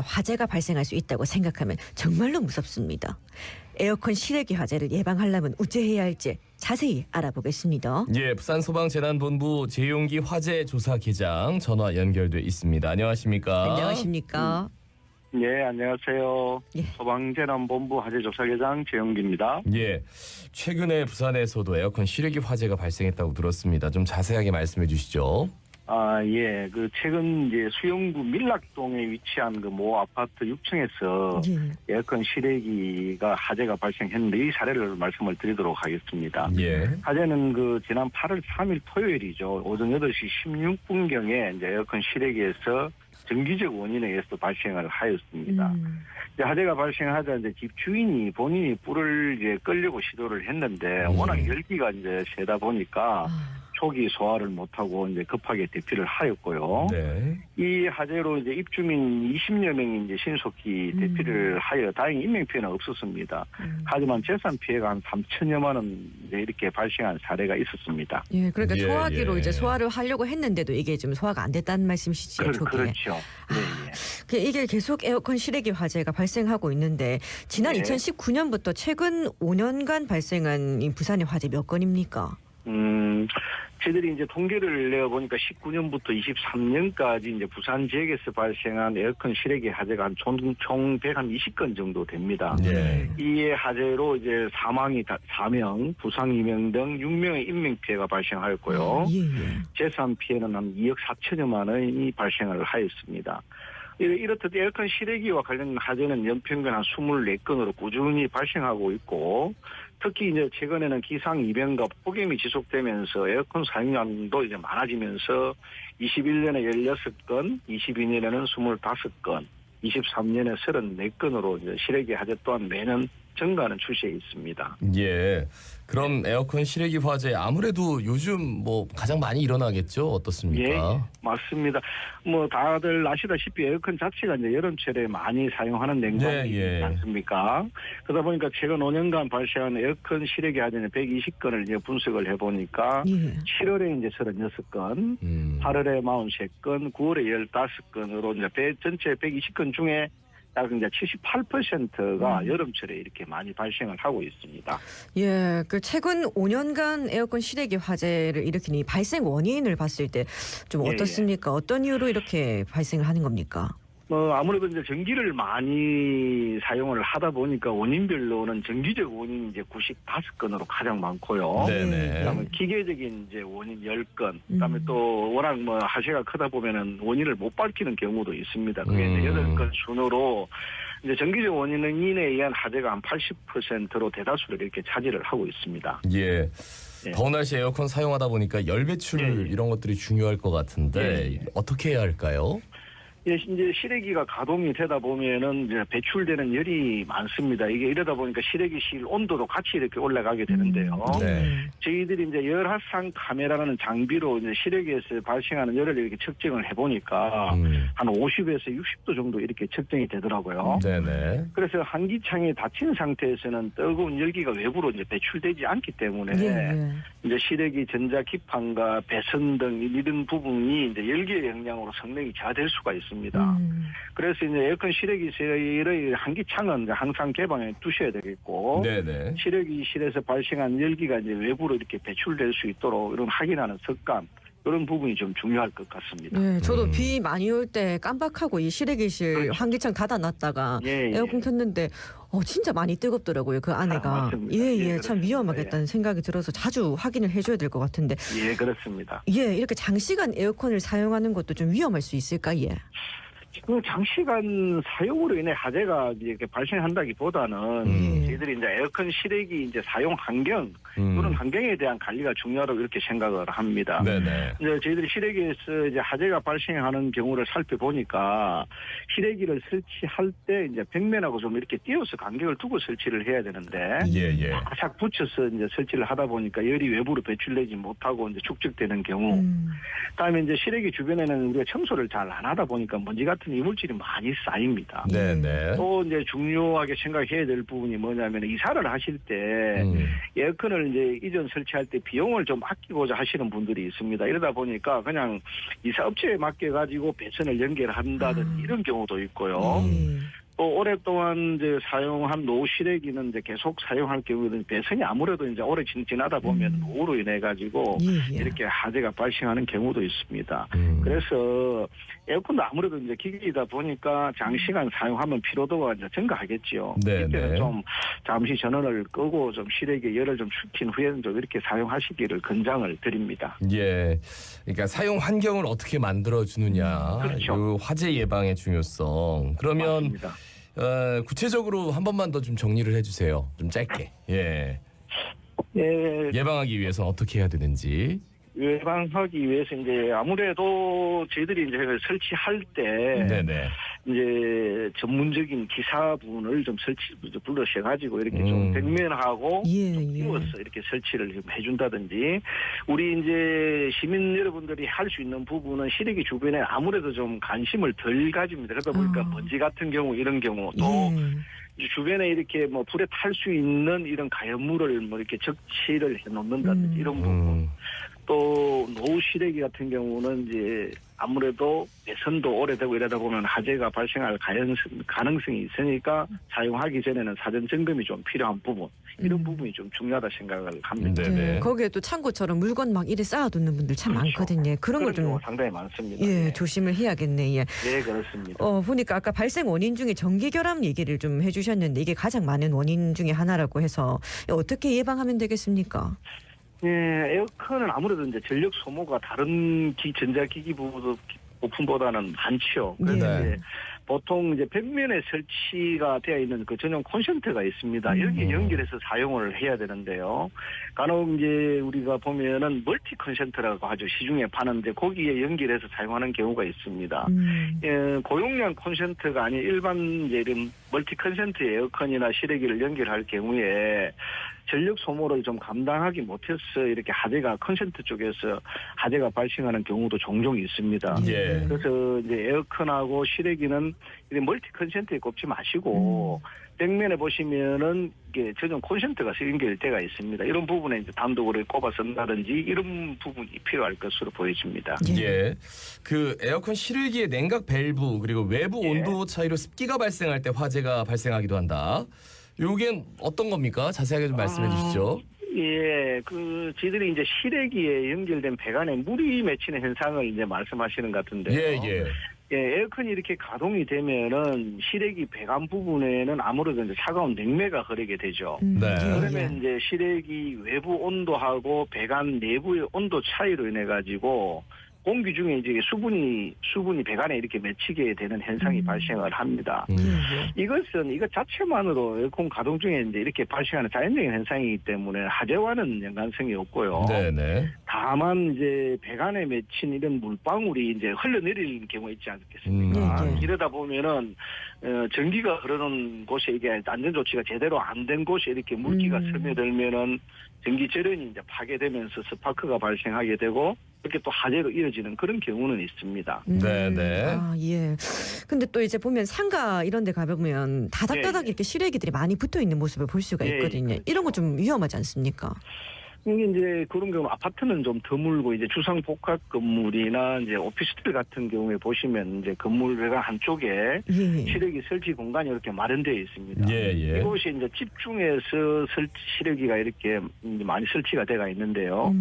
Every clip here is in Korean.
화재가 발생할 수 있다고 생각하면 정말로 무섭습니다. 에어컨 실외기 화재를 예방하려면 어찌해야 할지 자세히 알아보겠습니다. 예, 부산소방재난본부 재용기 화재조사기장 전화 연결돼 있습니다. 안녕하십니까? 안녕하십니까? 예, 안녕하세요. 예. 소방재난본부 화재조사계장 재영기입니다. 예, 최근에 부산에서도 에어컨 실외기 화재가 발생했다고 들었습니다. 좀 자세하게 말씀해 주시죠. 예, 최근 이제 수영구 밀락동에 위치한 모 아파트 6층에서 예. 에어컨 실외기가 화재가 발생했는데 이 사례를 말씀을 드리도록 하겠습니다. 예. 화재는 지난 8월 3일 토요일이죠. 오전 8시 16분경에 이제 에어컨 실외기에서 정기적 원인에 의해서 발생을 하였습니다. 이제 화재가 발생하자 이제 집 주인이 본인이 불을 이제 끌려고 시도를 했는데 워낙 열기가 이제 세다 보니까 초기 소화를 못하고 이제 급하게 대피를 하였고요. 네. 이 화재로 이제 입주민 20여 명이 이제 신속히 대피를 하여 다행히 인명 피해는 없었습니다. 하지만 재산 피해가 한 3천여만 원 이제 이렇게 발생한 사례가 있었습니다. 예, 그러니까 예, 소화기로 예. 이제 소화를 하려고 했는데도 이게 좀 소화가 안 됐다는 말씀이시죠? 초기에. 그렇죠. 네, 이게 계속 에어컨 실외기 화재가 발생하고 있는데 지난 네. 2019년부터 최근 5년간 발생한 이 부산의 화재 몇 건입니까? 저희들이 이제 통계를 내어보니까 19년부터 23년까지 이제 부산 지역에서 발생한 에어컨 실외기 화재가 총 120건 정도 됩니다. 예. 이 화재로 이제 사망이 4명, 부상 2명 등 6명의 인명 피해가 발생하였고요. 예, 예. 재산 피해는 한 2억 4천여만 원이 발생을 하였습니다. 이렇듯 에어컨 실외기와 관련 화재는 연평균 한 24건으로 꾸준히 발생하고 있고, 특히 이제 최근에는 기상 이변과 폭염이 지속되면서 에어컨 사용량도 이제 많아지면서 21년에 16건, 22년에는 25건, 23년에 34건으로 이제 실외기 화재 또한 매년 증가하는 추세에 있습니다. 예. 그럼 에어컨 실외기 화재 아무래도 요즘 가장 많이 일어나겠죠? 어떻습니까? 예, 맞습니다. 다들 아시다시피 에어컨 자체가 이제 여름철에 많이 사용하는 냉방이지 예, 예. 않습니까? 그러다 보니까 최근 5년간 발생한 에어컨 실외기 화재는 120건을 이제 분석을 해보니까 예. 7월에 이제 36건, 8월에 43건, 9월에 15건으로 이제 전체 120건 중에 약 이제 78%가 여름철에 이렇게 많이 발생을 하고 있습니다. 예, 최근 5년간 에어컨 실외기 화재를 일으킨 이 발생 원인을 봤을 때 좀 예, 어떻습니까? 어떤 이유로 이렇게 발생을 하는 겁니까? 아무래도 이제 전기를 많이 사용을 하다 보니까 원인별로는 정기적 원인이 이제 95건으로 가장 많고요. 네네. 그다음에 기계적인 이제 원인 10건. 그다음에 또 워낙 화재가 크다 보면은 원인을 못 밝히는 경우도 있습니다. 그게 이제 8건 순으로 이제 정기적 원인에 의한 화재가 한 80%로 대다수를 이렇게 차지를 하고 있습니다. 예. 예. 더운 날씨에 에어컨 사용하다 보니까 열 배출 예. 이런 것들이 중요할 것 같은데 예. 어떻게 해야 할까요? 예, 이제 실외기가 가동이 되다 보면은 이제 배출되는 열이 많습니다. 이게 이러다 보니까 실외기실 온도도 같이 이렇게 올라가게 되는데요. 네. 저희들이 이제 열화상 카메라라는 장비로 이제 실외기에서 발생하는 열을 이렇게 측정을 해보니까 한 50에서 60도 정도 이렇게 측정이 되더라고요. 네네. 그래서 환기창이 닫힌 상태에서는 뜨거운 열기가 외부로 이제 배출되지 않기 때문에 예. 이제 실외기 전자 기판과 배선 등 이런 부분이 이제 열기의 영향으로 성능이 저하될 수가 있습니다. 그래서 이제 에어컨 실외기실의 환기창은 이제 항상 개방해 두셔야 되겠고, 네네. 실외기실에서 발생한 열기가 이제 외부로 이렇게 배출될 수 있도록 이런 확인하는 습관, 이런 부분이 좀 중요할 것 같습니다. 네, 저도 비 많이 올 때 깜빡하고 이 실외기실 그렇죠. 환기창 닫아놨다가 예, 예. 에어컨 켰는데 진짜 많이 뜨겁더라고요. 그 안에가. 맞습니다. 예, 예, 참 그렇습니다. 위험하겠다는 생각이 들어서 자주 확인을 해줘야 될 것 같은데. 예, 그렇습니다. 예, 이렇게 장시간 에어컨을 사용하는 것도 좀 위험할 수 있을까? 예. 지금 장시간 사용으로 인해 화재가 이렇게 발생한다기보다는 저희들이 이제 에어컨 실외기 이제 사용 환경 또는 환경에 대한 관리가 중요하다고 이렇게 생각을 합니다. 네네. 이제 저희들이 실외기에서 이제 화재가 발생하는 경우를 살펴보니까 실외기를 설치할 때 이제 벽면하고 좀 이렇게 띄어서 간격을 두고 설치를 해야 되는데 예예. 바짝 붙여서 이제 설치를 하다 보니까 열이 외부로 배출되지 못하고 이제 축적되는 경우, 그다음에 이제 실외기 주변에는 우리가 청소를 잘 안 하다 보니까 먼지 같은 같은 이물질이 많이 쌓입니다. 네네. 또 이제 중요하게 생각해야 될 부분이 뭐냐면 이사를 하실 때 에어컨을 이제 이전 설치할 때 비용을 좀 아끼고자 하시는 분들이 있습니다. 이러다 보니까 그냥 이사업체에 맡겨가지고 배선을 연결한다든지 이런 경우도 있고요. 또 오랫동안 이제 사용한 노후 실외기는 이제 계속 사용할 경우에는 배선이 아무래도 이제 오래 지나다 보면 노후로 인해 가지고 이렇게 화재가 발생하는 경우도 있습니다. 그래서 에어컨도 아무래도 이제 기기이다 보니까 장시간 사용하면 피로도가 이제 증가하겠지요. 네, 이때는 네. 좀 잠시 전원을 끄고 좀 실외기 열을 좀 식힌 후에는 좀 이렇게 사용하시기를 권장을 드립니다. 예, 그러니까 사용 환경을 어떻게 만들어 주느냐, 그렇죠. 그 화재 예방의 중요성. 그러면 맞습니다. 구체적으로 한 번만 더 좀 정리를 해주세요. 좀 짧게. 예, 예, 예방하기 위해서 어떻게 해야 되는지. 예방하기 위해서 이제 아무래도 저희들이 이제 설치할 때 네네. 이제 전문적인 기사분을 좀 불러셔가지고 이렇게 좀 백면하고 좀 띄워서 이렇게 설치를 좀 해준다든지 우리 이제 시민 여러분들이 할 수 있는 부분은 실외기 주변에 아무래도 좀 관심을 덜 가집니다. 그러다 보니까 먼지 같은 경우 이런 경우 또 주변에 이렇게 뭐 불에 탈 수 있는 이런 가연물을 뭐 이렇게 적치를 해 놓는다든지 이런 부분. 또 노후 실외기 같은 경우는 이제 아무래도 배선도 오래되고 이러다 보면 화재가 발생할 가능성이 있으니까 사용하기 전에는 사전 점검이 좀 필요한 부분 이런 부분이 좀 중요하다 생각을 합니다. 네네. 거기에 또 창고처럼 물건 막 이래 쌓아두는 분들 참 그렇죠. 많거든요. 그런 걸 좀 상당히 많습니다. 예, 네. 조심을 해야겠네. 예. 네, 그렇습니다. 보니까 아까 발생 원인 중에 전기 결함 얘기를 좀 해주셨는데 이게 가장 많은 원인 중에 하나라고 해서 어떻게 예방하면 되겠습니까? 예, 에어컨은 아무래도 이제 전력 소모가 다른 전자기기 부품보다는 많죠. 그래서 네. 이제 보통 이제 벽면에 설치가 되어 있는 그 전용 콘센트가 있습니다. 여기에 연결해서 사용을 해야 되는데요. 간혹 이제 우리가 보면은 멀티 콘센트라고 하죠. 시중에 파는데 거기에 연결해서 사용하는 경우가 있습니다. 예, 고용량 콘센트가 아닌 일반 이제 이런 멀티 콘센트 에어컨이나 실외기를 연결할 경우에 전력 소모를 좀 감당하기 못해서 이렇게 화재가 콘센트 쪽에서 화재가 발생하는 경우도 종종 있습니다. 예. 그래서 이제 에어컨하고 실외기는 이렇게 멀티 콘센트에 꼽지 마시고 벽면에 보시면은 이게 전용 콘센트가 연결되어 있습니다. 이런 부분에 이제 단독으로 꼽아 쓴다든지 이런 부분이 필요할 것으로 보여집니다. 예. 그 에어컨 실외기의 냉각 밸브 그리고 외부 온도 차이로 습기가 발생할 때 화재가 발생하기도 한다. 요게 어떤 겁니까? 자세하게 좀 말씀해 주시죠. 예, 저희들이 이제 실외기에 연결된 배관에 물이 맺히는 현상을 이제 말씀하시는 것 같은데요. 예. 예, 에어컨이 이렇게 가동이 되면은 실외기 배관 부분에는 아무래도 이제 차가운 냉매가 흐르게 되죠. 네. 그러면 이제 실외기 외부 온도하고 배관 내부의 온도 차이로 인해 가지고 공기 중에 이제 수분이 배관에 이렇게 맺히게 되는 현상이 발생을 합니다. 이것 자체만으로 에어컨 가동 중에 이제 이렇게 발생하는 자연적인 현상이기 때문에 화재와는 연관성이 없고요. 네네. 다만 이제 배관에 맺힌 이런 물방울이 이제 흘러내리는 경우가 있지 않겠습니까? 이러다 보면은 전기가 흐르는 곳에 이게 안전 조치가 제대로 안 된 곳에 이렇게 물기가 스며들면은 전기 절연이 이제 파괴되면서 스파크가 발생하게 되고 이렇게 또 화재로 이어지는 그런 경우는 있습니다. 네네. 아, 예. 근데 또 이제 보면 상가 이런 데 가보면 다닥다닥 이렇게 실외기들이 많이 붙어 있는 모습을 볼 수가 있거든요. 그렇죠. 이런 거 좀 위험하지 않습니까? 이게 이제 그런 경우 아파트는 좀 드물고 이제 주상 복합 건물이나 이제 오피스텔 같은 경우에 보시면 이제 건물 외관 한쪽에 실외기 설치 공간이 이렇게 마련되어 있습니다. 예. 이곳이 이제 집중해서 실외기가 이렇게 많이 설치가 되어 있는데요.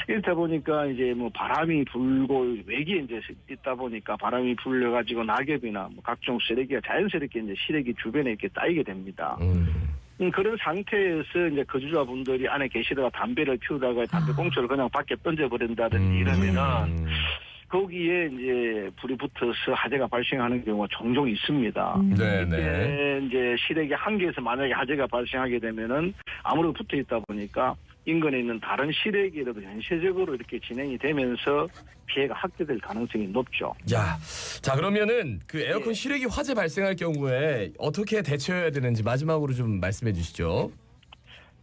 이렇다 보니까 이제 뭐 바람이 불고 외기에 이제 있다 보니까 바람이 불려가지고 낙엽이나 뭐 각종 쓰레기가 자연스럽게 이제 실외기 주변에 이렇게 쌓이게 됩니다. 그런 상태에서 이제 거주자분들이 안에 계시다가 담배를 피우다가 담배 꽁초를 그냥 밖에 던져버린다든지 이러면은 거기에 이제 불이 붙어서 화재가 발생하는 경우가 종종 있습니다. 네네. 이제 실외기 한 개에서 만약에 화재가 발생하게 되면은 아무래도 붙어 있다 보니까 인근에 있는 다른 실외기라도 현실적으로 이렇게 진행이 되면서 피해가 확대될 가능성이 높죠. 자 그러면은 그 에어컨 실외기 화재 발생할 경우에 어떻게 대처해야 되는지 마지막으로 좀 말씀해 주시죠.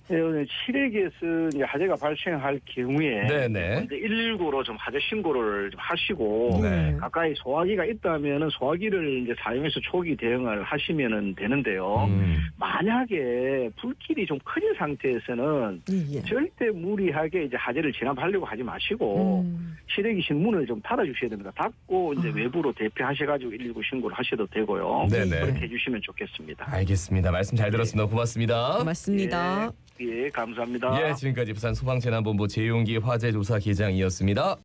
실외기에서 이제 화재가 발생할 경우에 네네. 먼저 119로 좀 화재 신고를 좀 하시고 네. 가까이 소화기가 있다면은 소화기를 이제 사용해서 초기 대응을 하시면은 되는데요. 만약에 불길이 좀 커진 상태에서는 예. 절대 무리하게 이제 화재를 진압하려고 하지 마시고 실외기실 문을 좀 닫아주셔야 됩니다. 닫고 이제 외부로 대피하셔가지고 119 신고를 하셔도 되고요. 네네. 그렇게 해주시면 좋겠습니다. 알겠습니다. 말씀 잘 들었습니다. 고맙습니다. 고맙습니다. 예, 감사합니다. 예, 지금까지 부산 소방재난본부 재용기 화재조사기장이었습니다.